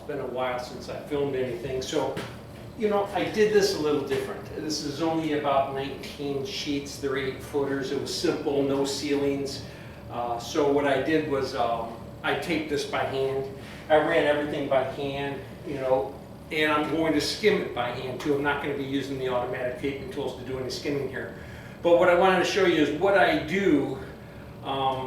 been a while since I filmed anything, so you know, I did this a little different. This is only about 19 sheets, they're 8-footers. It was simple, no ceilings. So what I did was I taped this by hand. I ran everything by hand, you know, and I'm going to skim it by hand too. I'm not going to be using the automatic taping tools to do any skimming here. But what I wanted to show you is what I do,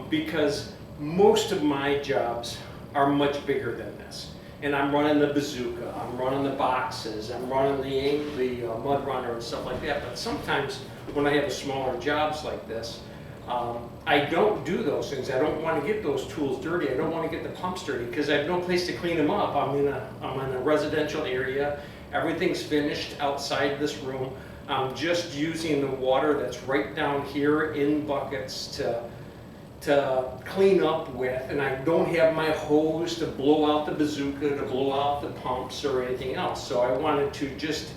because most of my jobs are much bigger than this. And I'm running the bazooka, I'm running the boxes, I'm running the mud runner and stuff like that. But sometimes when I have smaller jobs like this, I don't do those things. I don't want to get those tools dirty. I don't want to get the pumps dirty because I have no place to clean them up. I'm in a residential area. Everything's finished outside this room. I'm just using the water that's right down here in buckets to clean up with, and I don't have my hose to blow out the bazooka, to blow out the pumps or anything else. So I wanted to just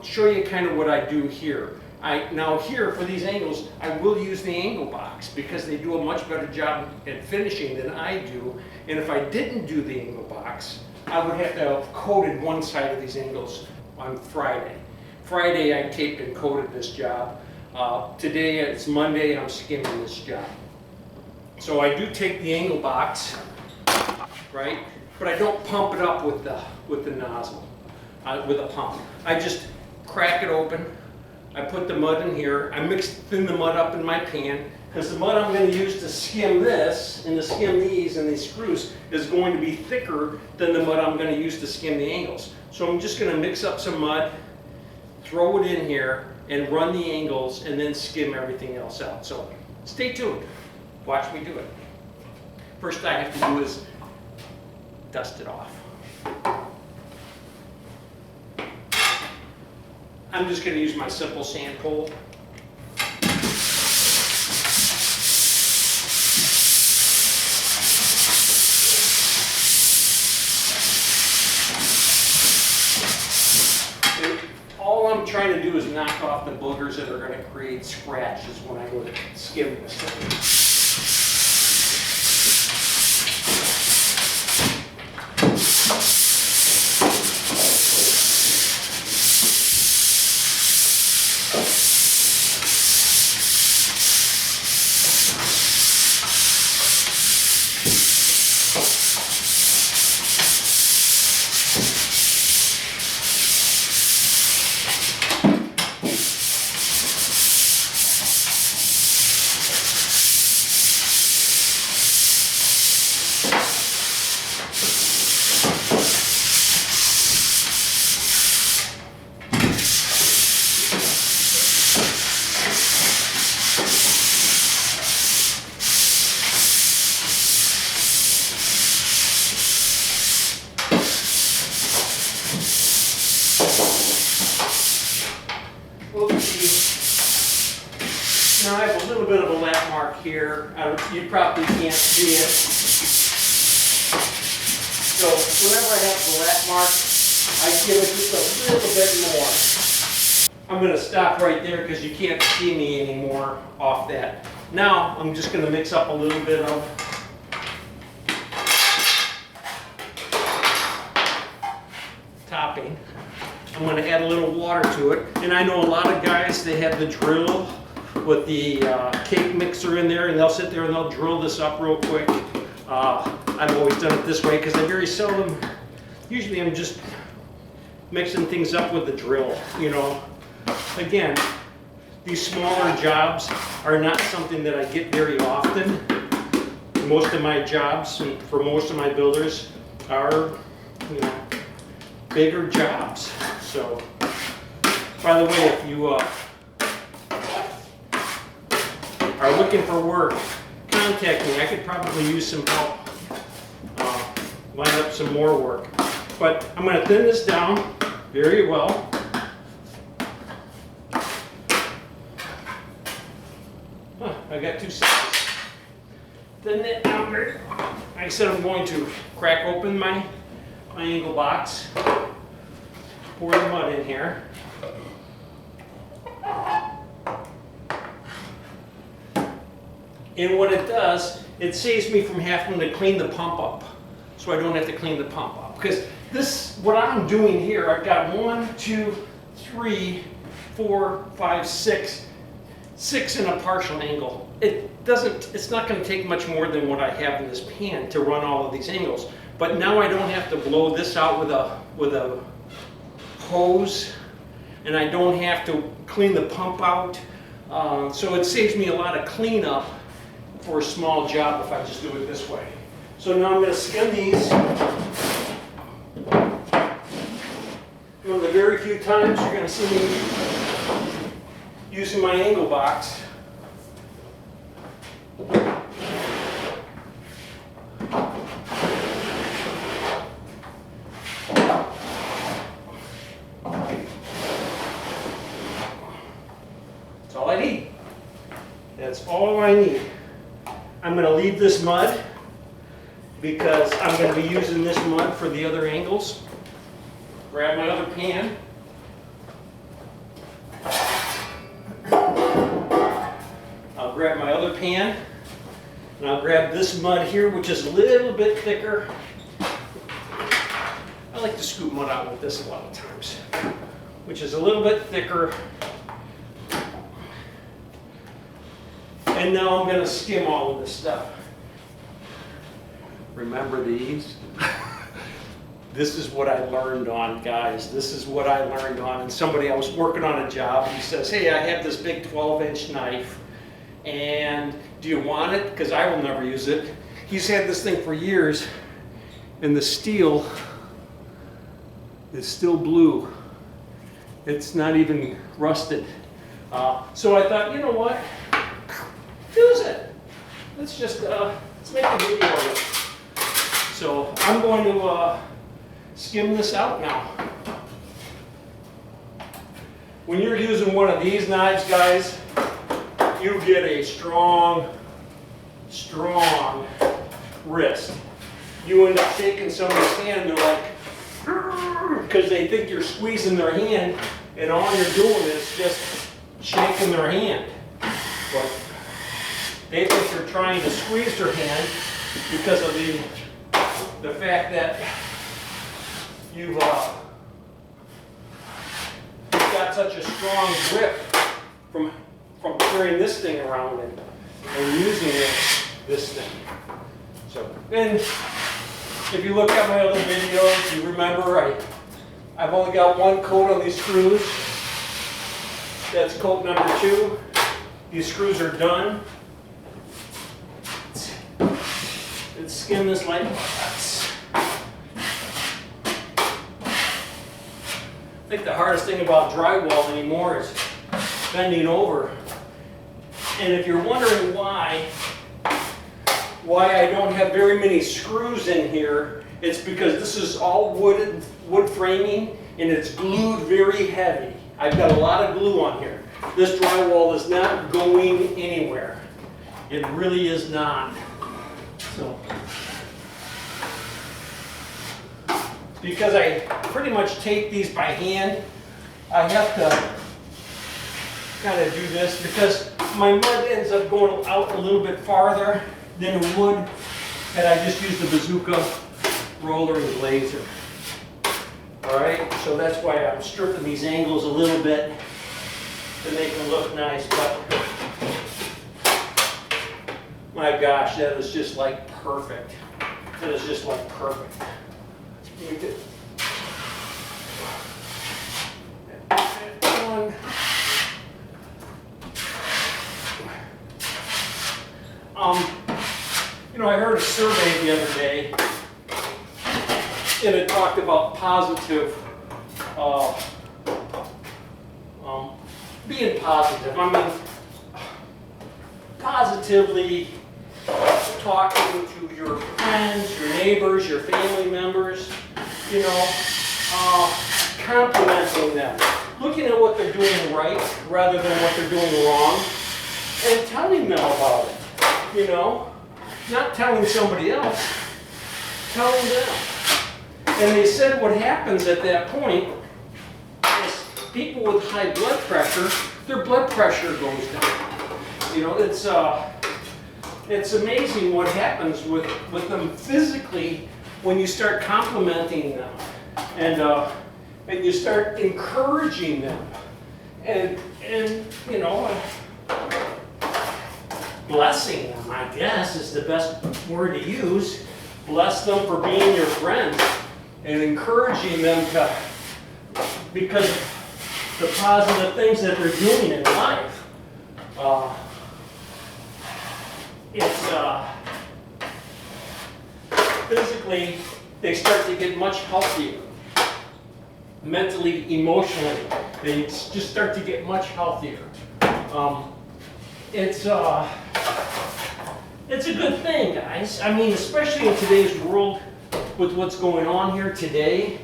show you kind of what I do here. Now here for these angles, I will use the angle box because they do a much better job at finishing than I do. And if I didn't do the angle box, I would have to have coated one side of these angles on Friday. Friday I taped and coated this job. Today it's Monday, I'm skimming this job. So I do take the angle box, right? But I don't pump it up with the nozzle, with a pump. I just crack it open. I put the mud in here. I thin the mud up in my pan because the mud I'm going to use to skim this and to skim these and these screws is going to be thicker than the mud I'm going to use to skim the angles. So I'm just going to mix up some mud, throw it in here, and run the angles and then skim everything else out. So stay tuned. Watch me do it. First I have to do is dust it off. I'm just going to use my simple sand pole. And all I'm trying to do is knock off the boogers that are going to create scratches when I go to skim this thing. Now I have a little bit of a lap mark here. You probably can't see it. So whenever I have the lap mark, I give it just a little bit more. I'm going to stop right there because you can't see me anymore off that. Now I'm just going to mix up a little bit of topping. I'm going to add a little water to it. And I know a lot of guys, they have the drill with the cake mixer in there, and they'll sit there and they'll drill this up real quick. I've always done it this way because I very seldom, usually I'm just mixing things up with the drill, you know. Again, these smaller jobs are not something that I get very often. Most of my jobs, and for most of my builders, are, you know, bigger jobs. So, by the way, if you are looking for work, contact me. I could probably use some help, line up some more work. But I'm going to thin this down very well. I got 2 seconds. Thin that down very well. Like I said, I'm going to crack open my angle box, pour the mud in here. And what it does, it saves me from having to clean the pump up so I don't have to clean the pump up. Because this, what I'm doing here, I've got 1, 2, 3, 4, 5, 6 in a partial angle. It's not going to take much more than what I have in this pan to run all of these angles. But now I don't have to blow this out with a hose, and I don't have to clean the pump out. So it saves me a lot of cleanup for a small job if I just do it this way. So now I'm going to skim these. One of the very few times you're going to see me using my angle box. That's all I need. That's all I need. I'm going to leave this mud because I'm going to be using this mud for the other angles. Grab my other pan. I'll grab my other pan, and I'll grab this mud here, which is a little bit thicker. I like to scoop mud out with this a lot of times, which is a little bit thicker. And now I'm going to skim all of this stuff. Remember these? This is what I learned on, guys. This is what I learned on. And somebody, I was working on a job, he says, hey, I have this big 12-inch knife, and do you want it? Because I will never use it. He's had this thing for years, and the steel is still blue. It's not even rusted. So I thought, you know what? Use it. Let's just let's make a video of it. So I'm going to skim this out now. When you're using one of these knives, guys, you get a strong wrist. You end up shaking somebody's hand, they're like, because they think you're squeezing their hand, and all you're doing is just shaking their hand. But they think you're trying to squeeze their hand because of the fact that you've got such a strong grip from carrying this thing around and using this thing. So, and if you look at my other videos, you remember I've only got one coat on these screws. That's coat number 2. These screws are done. Let's skim this like that. I think the hardest thing about drywall anymore is bending over. And if you're wondering why I don't have very many screws in here, it's because this is all wood framing, and it's glued very heavy. I've got a lot of glue on here. This drywall is not going anywhere. It really is not. So, because I pretty much tape these by hand, I have to kind of do this because my mud ends up going out a little bit farther than it would had I just used the bazooka roller and glazer. Alright, so that's why I'm stripping these angles a little bit to make them look nice, but my gosh, that is just like perfect. That is just like perfect. You know, I heard a survey the other day, and it talked about positive, being positive. I mean, positively talking to your friends, your neighbors, your family members, you know, complimenting them, looking at what they're doing right rather than what they're doing wrong, and telling them about it, you know, not telling somebody else, telling them. And they said what happens at that point is people with high blood pressure, their blood pressure goes down. You know, it's amazing what happens with them physically when you start complimenting them and you start encouraging them and you know, blessing them, I guess, is the best word to use. Bless them for being your friend and encouraging them to, because of the positive things that they're doing in life. Physically, they start to get much healthier. Mentally, emotionally, they just start to get much healthier. It's a good thing, guys. I mean, especially in today's world with what's going on here today.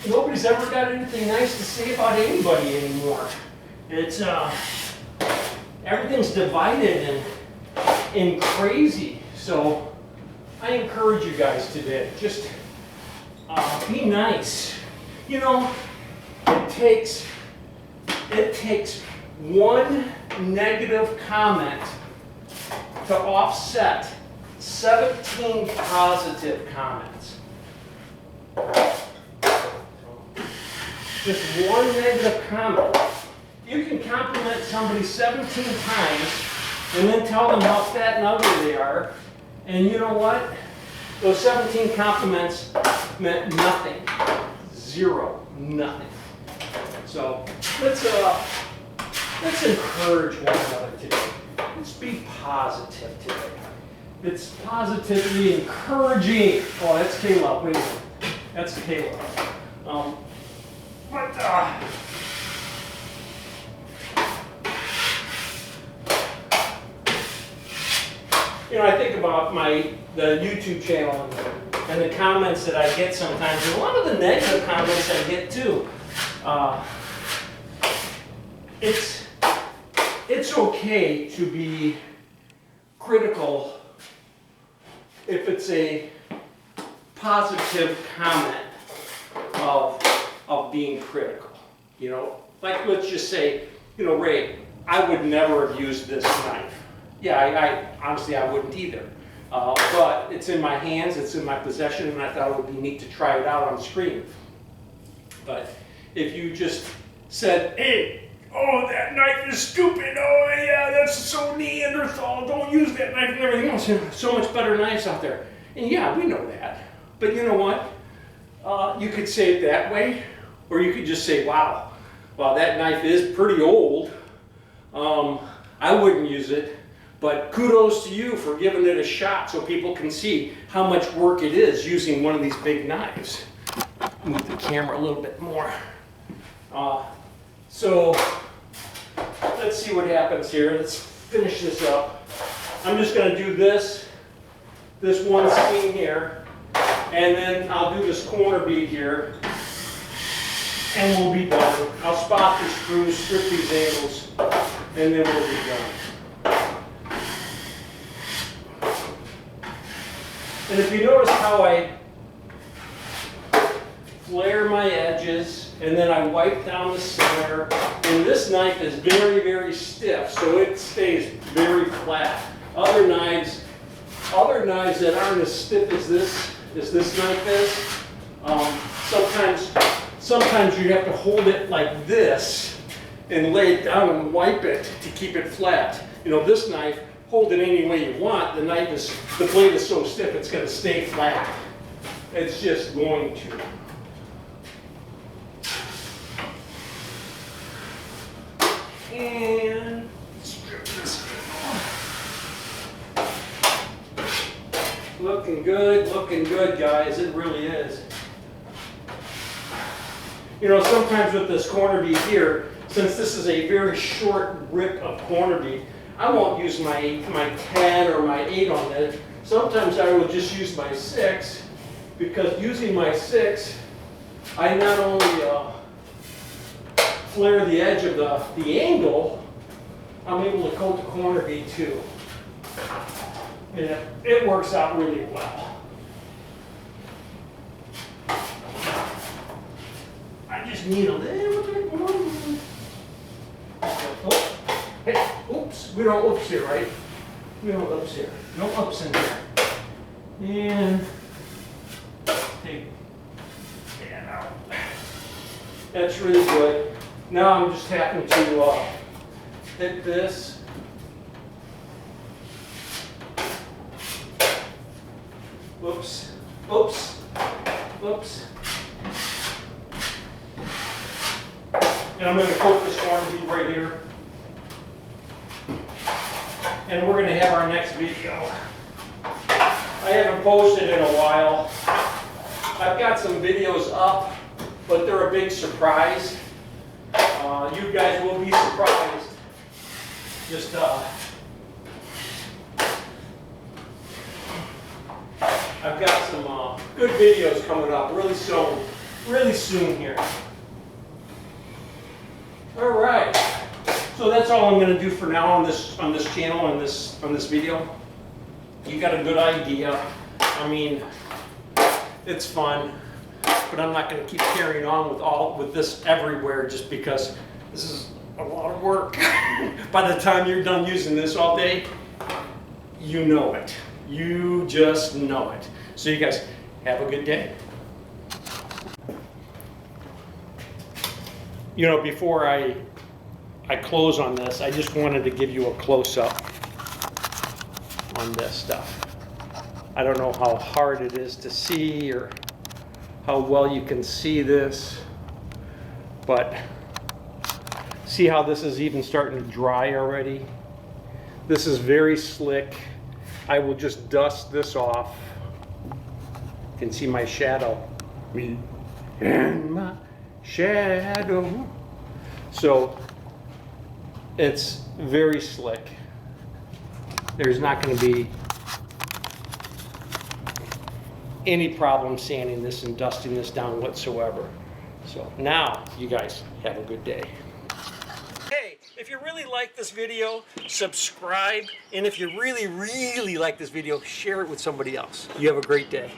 Nobody's ever got anything nice to say about anybody anymore. It's everything's divided and crazy. So I encourage you guys today, just be nice. You know, it takes one negative comment to offset 17 positive comments. Just one negative comment. You can compliment somebody 17 times and then tell them how fat and ugly they are. And you know what? Those 17 compliments meant nothing. Zero. Nothing. So let's encourage one another today. Let's be positive today. It's positively encouraging. Oh, that's Caleb. Wait a minute. That's Caleb. You know, I think about the YouTube channel and the comments that I get sometimes, and a lot of the negative comments I get too. It's okay to be critical if it's a positive comment of being critical. You know, like let's just say, you know, Ray, I would never have used this knife. Yeah, I honestly I wouldn't either. But it's in my hands, it's in my possession, and I thought it would be neat to try it out on screen. But if you just said, hey, oh, that knife is stupid, oh yeah, that's so Neanderthal, don't use that knife and everything else. There's so much better knives out there. And yeah, we know that. But you know what? You could say it that way, or you could just say, wow, that knife is pretty old. I wouldn't use it. But kudos to you for giving it a shot so people can see how much work it is using one of these big knives. Move the camera a little bit more. So let's see what happens here. Let's finish this up. I'm just going to do this one seam here, and then I'll do this corner bead here, and we'll be done. I'll spot the screws, strip these angles, and then we'll be done. And if you notice how I flare my edges and then I wipe down the center, and this knife is very, very stiff, so it stays very flat. Other knives that aren't as stiff as this knife is, sometimes you have to hold it like this and lay it down and wipe it to keep it flat. You know, this knife, hold it any way you want. The blade is so stiff, it's going to stay flat. It's just going to. And strip this looking good, guys. It really is. You know, sometimes with this corner bead here, since this is a very short rip of corner bead, I won't use my 10 or my 8 on it. Sometimes I will just use my 6, because using my 6, I not only flare the edge of the angle, I'm able to coat the corner bead too. And it works out really well. I just need a little bit more. Oh, hey, oops, we don't oops here, right? We don't oops here. No oops in here. And take that out. That's really good. Now I'm just having to hit this. Whoops, oops, whoops. And I'm going to coat this quantity right here. And we're going to have our next video. I haven't posted in a while. I've got some videos up, but they're a big surprise. You guys will be surprised. Just I've got some good videos coming up really soon here. All right, so that's all I'm going to do for now on this channel, on this video. You got a good idea. I mean, it's fun, but I'm not going to keep carrying on with this everywhere just because this is a lot of work. By the time you're done using this all day, you know it. You just know it. So you guys have a good day. You know, before I close on this, I just wanted to give you a close-up on this stuff. I don't know how hard it is to see or how well you can see this, but see how this is even starting to dry already? This is very slick. I will just dust this off. You can see my shadow. Me and my shadow. So it's very slick. There's not going to be any problem sanding this and dusting this down whatsoever. So now you guys have a good day. Hey, if you really like this video, subscribe, and if you really like this video, share it with somebody else. You have a great day.